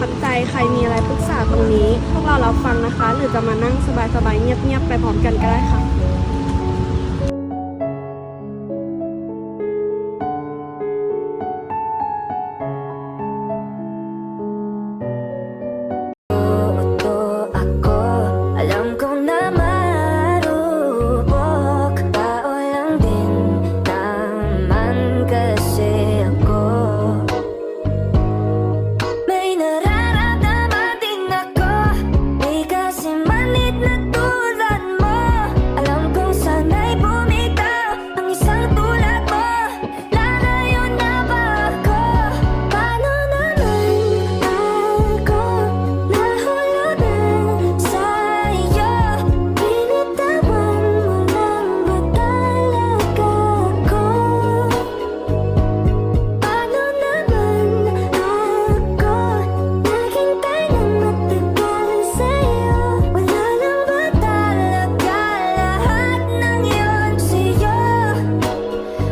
คับใจใครมีอะไรปรึกษาตรงนี้ พวกเรารับฟังนะคะ หรือจะมานั่งสบายๆเงียบๆไปพร้อมกันก็ได้ค่ะ Alam ko na marupok, tao lang din naman kasi ako. May nararamdaman din ako, di kasi manid na tulad mo. Alam kong sana'y bumitaw ang isang tulad mo. Lalayo na ba ako? Paano naman ako nahulugan sa'yo? Binitawan mo lang ba talaga ako? Paano naman ako naghintay ng matagal sa'yo? Wala lang ba talaga lahat ng yun sa'yo?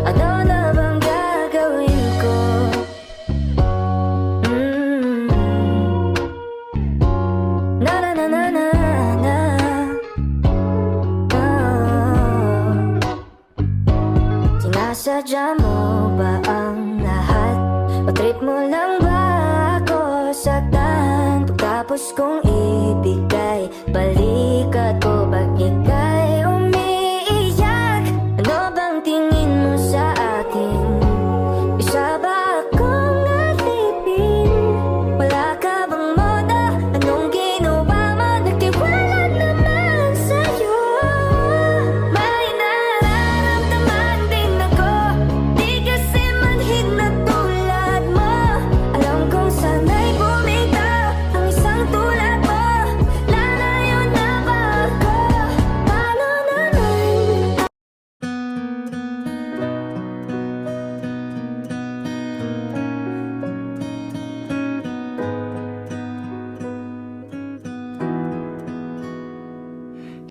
Ano na bang gagawin ko? Na na na na na na. Sinasadya mo ba ang lahat? O trip mo lang ba ako saktan? Pagkatapos kong ibigay balikat ko